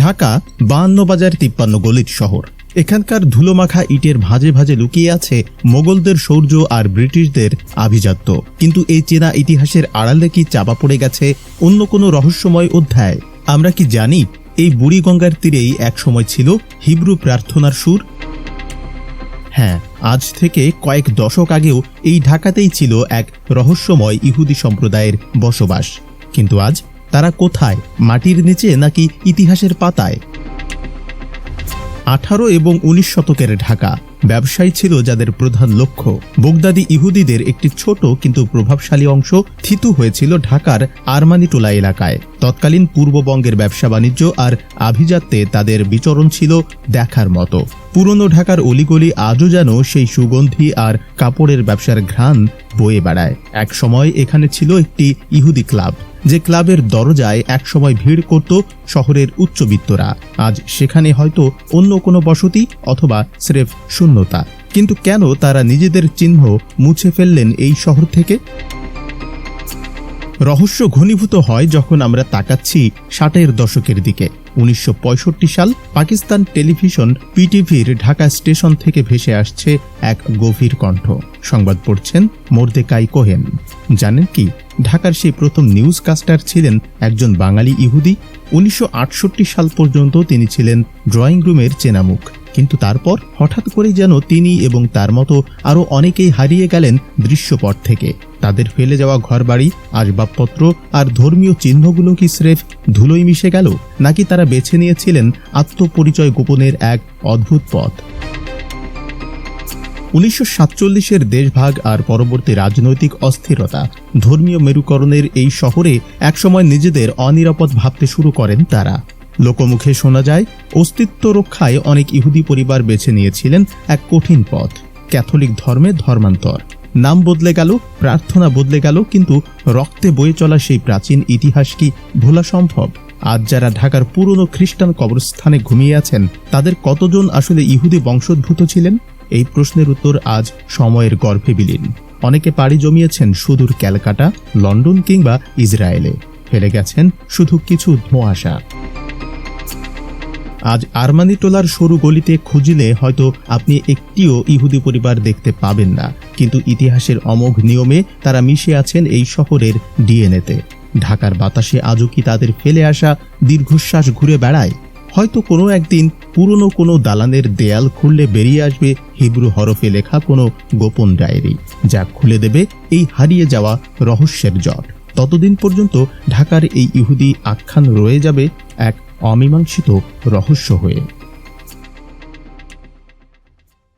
ঢাকা 52 বাজার 53 গলির শহর। এখানকার ধুলোমাখা ইটের ভাঁজে ভাঁজে লুকিয়ে আছে মোগলদের শৌর্য আর ব্রিটিশদের আভিজাত্য। কিন্তু এই চেনা ইতিহাসের আড়ালে কি চাপা পড়ে গেছে অন্য কোনো রহস্যময় অধ্যায়? আমরা কি জানি এই বুড়িগঙ্গার তীরেই এক সময় ছিল হিব্রু প্রার্থনার সুর? হ্যাঁ, আজ থেকে কয়েক দশক আগেও এই ঢাকাতেই ছিল এক রহস্যময় ইহুদি সম্প্রদায়ের বসবাস। কিন্তু আজ তারা কোথায়? মাটির নিচে নাকি ইতিহাসের পাতায়? 18 এবং 19 শতকের ঢাকা ব্যবসায়ী ছিল যাদের প্রধান লক্ষ্য। বগদাদি ইহুদিদের একটি ছোট কিন্তু প্রভাবশালী অংশ থিতু হয়েছিল ঢাকার আরমানিটোলা এলাকায়। তৎকালীন পূর্ববঙ্গের ব্যবসা বাণিজ্য আর আভিজাত্যে তাদের বিচরণ ছিল দেখার মতো। পুরনো ঢাকার অলিগলি আজও যেন সেই সুগন্ধি আর কাপড়ের ব্যবসার ঘ্রাণ বয়ে বেড়ায়। এক সময় এখানে ছিল একটি ইহুদি ক্লাব, যে ক্লাবের দরজায় একসময় ভিড় করত শহরের উচ্চবিত্তরা। আজ সেখানে হয়তো অন্য কোনো বসতি অথবা স্রেফ শূন্যতা। কিন্তু কেন তারা নিজেদের চিহ্ন মুছে ফেললেন এই শহর থেকে? রহস্য ঘনীভূত হয় যখন আমরা তাকাচ্ছি 60-এর দশকের দিকে। 1965 সাল পাকিস্তান টেলিভিশন পিটিভির ঢাকা স্টেশন থেকে ভেসে আসছে এক গভীর কণ্ঠ। সংবাদ পড়ছেন মোর্দেকাই কোহেন। জানেন কি, ঢাকার সেই প্রথম নিউজকাস্টার ছিলেন একজন বাঙালি ইহুদি। 1968 সাল পর্যন্ত তিনি ছিলেন ড্রয়িং রুমের চেনামুখ। কিন্তু তারপর হঠাৎ করেই যেন তিনি এবং তার মতো আরও অনেকেই হারিয়ে গেলেন দৃশ্যপট থেকে। তাদের ফেলে যাওয়া ঘরবাড়ি, আসবাবপত্র আর ধর্মীয় চিহ্নগুলো কি স্রেফ ধুলোয় মিশে গেল, নাকি তারা বেছে নিয়েছিলেন আত্মপরিচয় গোপনের এক অদ্ভুত পথ? 1947-এর দেশভাগ আর পরবর্তী রাজনৈতিক অস্থিরতা, ধর্মীয় মেরুকরণের এই শহরে একসময় নিজেদের অনিরাপদ ভাবতে শুরু করেন তারা। লোকমুখে শোনা যায় অস্তিত্ব রক্ষায় অনেক ইহুদি পরিবার বেছে নিয়েছিলেন এক কঠিন পথ, ক্যাথলিক ধর্মে ধর্মান্তর। নাম বদলে গেল, প্রার্থনা বদলে গেল, কিন্তু রক্তে বয়ে চলা সেই প্রাচীন ইতিহাস কি ভোলা সম্ভব? আজ যারা ঢাকার পুরনো খ্রিস্টান কবরস্থানে ঘুমিয়ে আছেন, তাদের কতজন আসলে ইহুদি বংশোদ্ভূত ছিলেন? এই প্রশ্নের উত্তর আজ সময়ের গর্ভে বিলীন। অনেকে পাড়ি জমিয়েছেন সুদূর ক্যালকাটা, লন্ডন কিংবা ইসরায়েলে, ফেলে গেছেন শুধু কিছু ধোঁয়াশা। আজ আরমানিটোলার সরু গলিতে খুঁজলে হয়তো আপনি একটিও ইহুদি পরিবার দেখতে পাবেন না, কিন্তু ইতিহাসের অমোঘ নিয়মে তারা মিশে আছেন এই শহরের ডিএনএতে। ঢাকার বাতাসে আজও কি তাদের ফেলে আসা দীর্ঘশ্বাস ঘুরে বেড়ায়? হয়তো কোনো একদিন পুরনো কোনো দালানের দেয়াল খুললে বেরিয়ে আসবে হিব্রু হরফে লেখা কোনো গোপন ডায়েরি, যা খুলে দেবে এই হারিয়ে যাওয়া রহস্যের জট। ততদিন পর্যন্ত ঢাকার এই ইহুদি আখ্যান রয়ে যাবে এক অমীমাংসিত রহস্য হয়ে।